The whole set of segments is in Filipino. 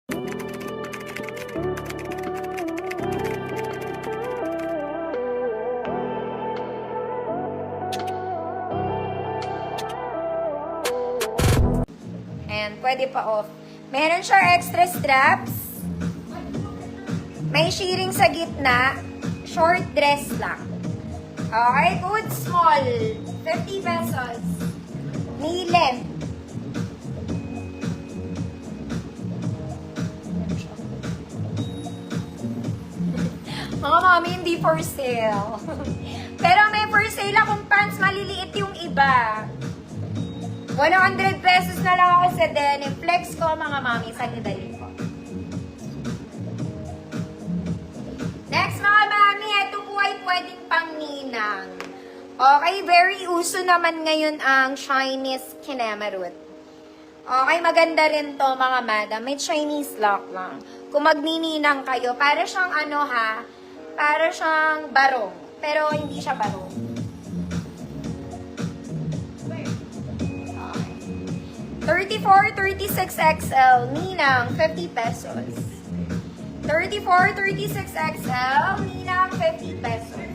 Ayan, pwede pa off. Meron siyang extra straps. May shearing sa gitna. Short dress lang. Okay, good small. 50 pesos. Knee length. Mga mami, hindi for sale. Pero may for sale akong pants, maliliit yung iba. 100 pesos na lang ako sa denim. Flex ko, mga mami, sa nidali ko. Next, mga mami, ito po ay pwedeng pangninang. Okay, very uso naman ngayon ang Chinese kinemarut. Okay, maganda rin to, mga madam. May Chinese lock lang. Kung magnininang kayo, para siyang ano ha, para siyang barong. Pero hindi siya barong. 34, 36 XL, ninang, 50 pesos. 34, 36 XL, ninang, 50 pesos.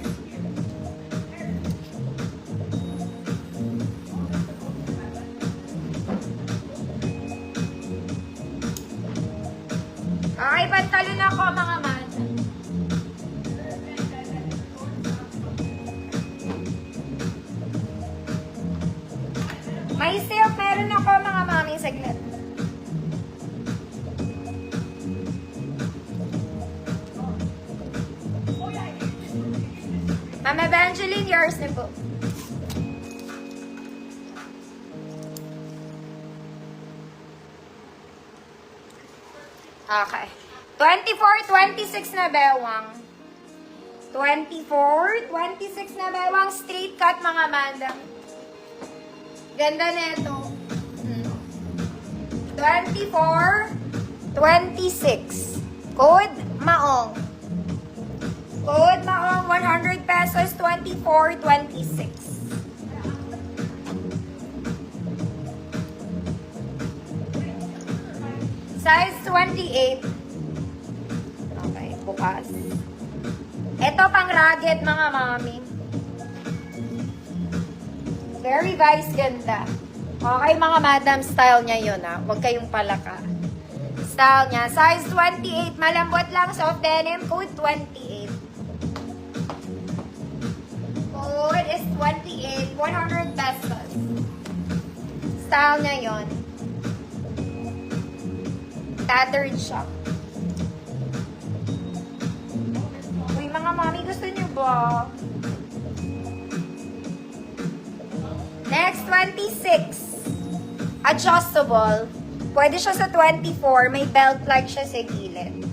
Okay, pantalon ako, mga man. May silk, meron ako, mga mami, saglit. Ma'am Evangeline, yours na po. Okay. 24, 26 na bewang. 24, 26 na bewang. Straight cut, mga madam. Ganda na ito. 24, 26. Code Maong. Code Maong, 100 pesos, 24, 26. Size 28. Okay, bukas. Ito pang rugged, mga mami. Very vice ganda. Okay, mga madam, style niya yun, ha. Huwag kayong palaka. Style niya. Size 28. Malambot lang, soft denim. Code 28. Code is 28. 100 pesos. Style niya yun. Tattered siya. Uy, mga mami, gusto niyo ba? Next, 26. Adjustable. Pwede siya sa 24. May belt like siya sa gilid.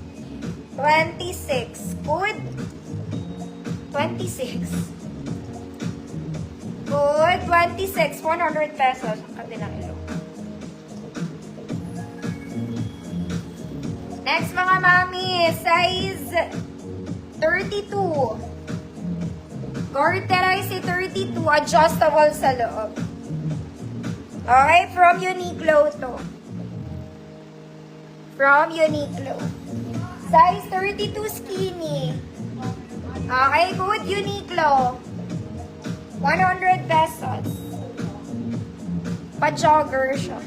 26. Good. 26. Good. 26. 100 pesos. Ang kabilang ilong. Next, mga mami. Size 32. Gorterize si 32. Adjustable sa loob. Okay, from Uniqlo to. From Uniqlo. Size 32 skinny. Okay, good Uniqlo. 100 pesos. Pa-jogger siya.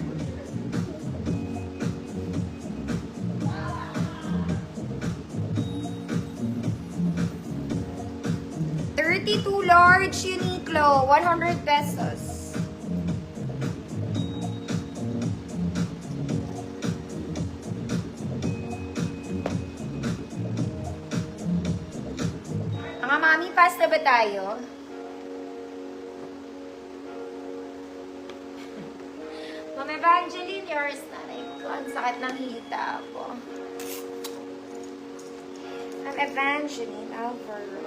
$32 large Uniqlo. 100 pesos. Mga mami, pass na ba tayo? Ma'am Evangeline, yours na. Ang sakit ng hita ko. Ma'am Evangeline, Alvaro.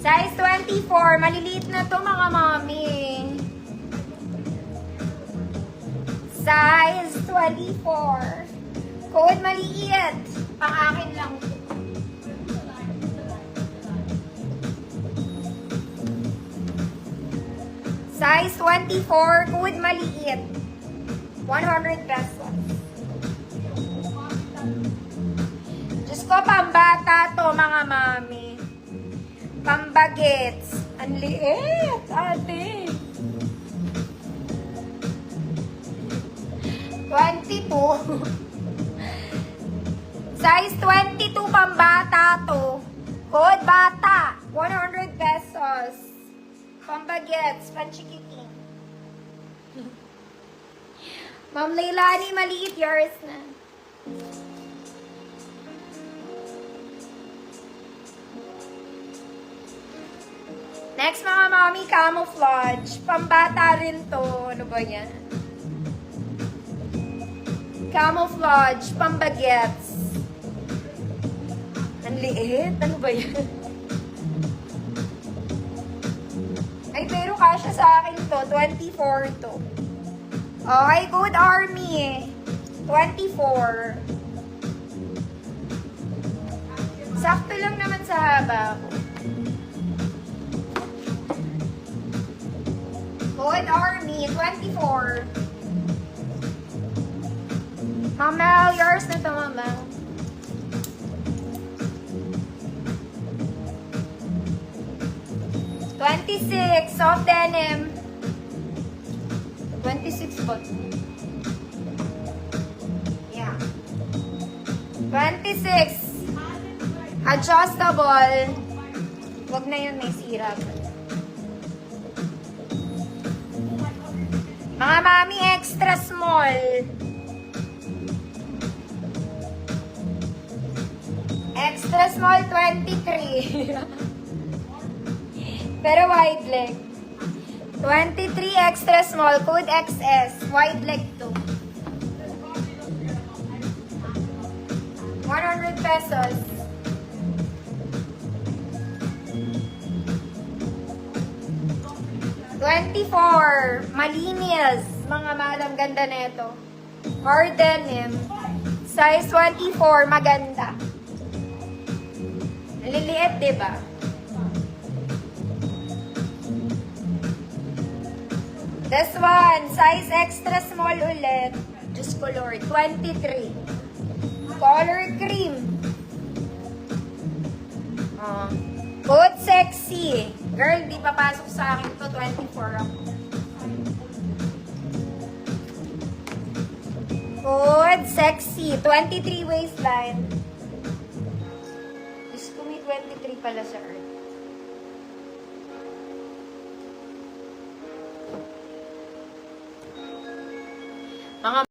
Size 24. Maliliit na to, mga mami. Size 24. Code maliit. Pang akin lang. Size 24. Code maliit. 100 pesos. Diyos ko, pambata to, mga mami. Pambagets. Ang liit, ate. 22. Size 22, pambata to. Code bata. 100 pesos. Pambagets, panchikiting. Ma'am Leilani, maliit, yours na. Next, mga mami, camouflage. Pambata rin to. Ano ba yan? Camouflage, pambagets. Ang liit. Ano ba yan? Ay, pero kasya sa akin to. 24 to. Okay, good army. 24. Sakto lang naman sa haba ko. Good army, 24. Mama, yours na to, mama. $26, soft denim. 26 po. Yeah. 26. Adjustable. Wag na yun, may sira. Mga mami, extra small. Extra small, 23. Pero wide leg. 23 extra small, code XS. Wide leg to. 100 pesos. $24. Malinis. Mga madam, ganda neto. Hard denim. Size 24, maganda. Liliit, diba? This one, size extra small ulit. Just color, 23. Color cream. Good sexy. Girl, di papasok sa akin to, 24 ako. Good sexy. 23 waistline. Diyos ko, may 23 pala sa earth.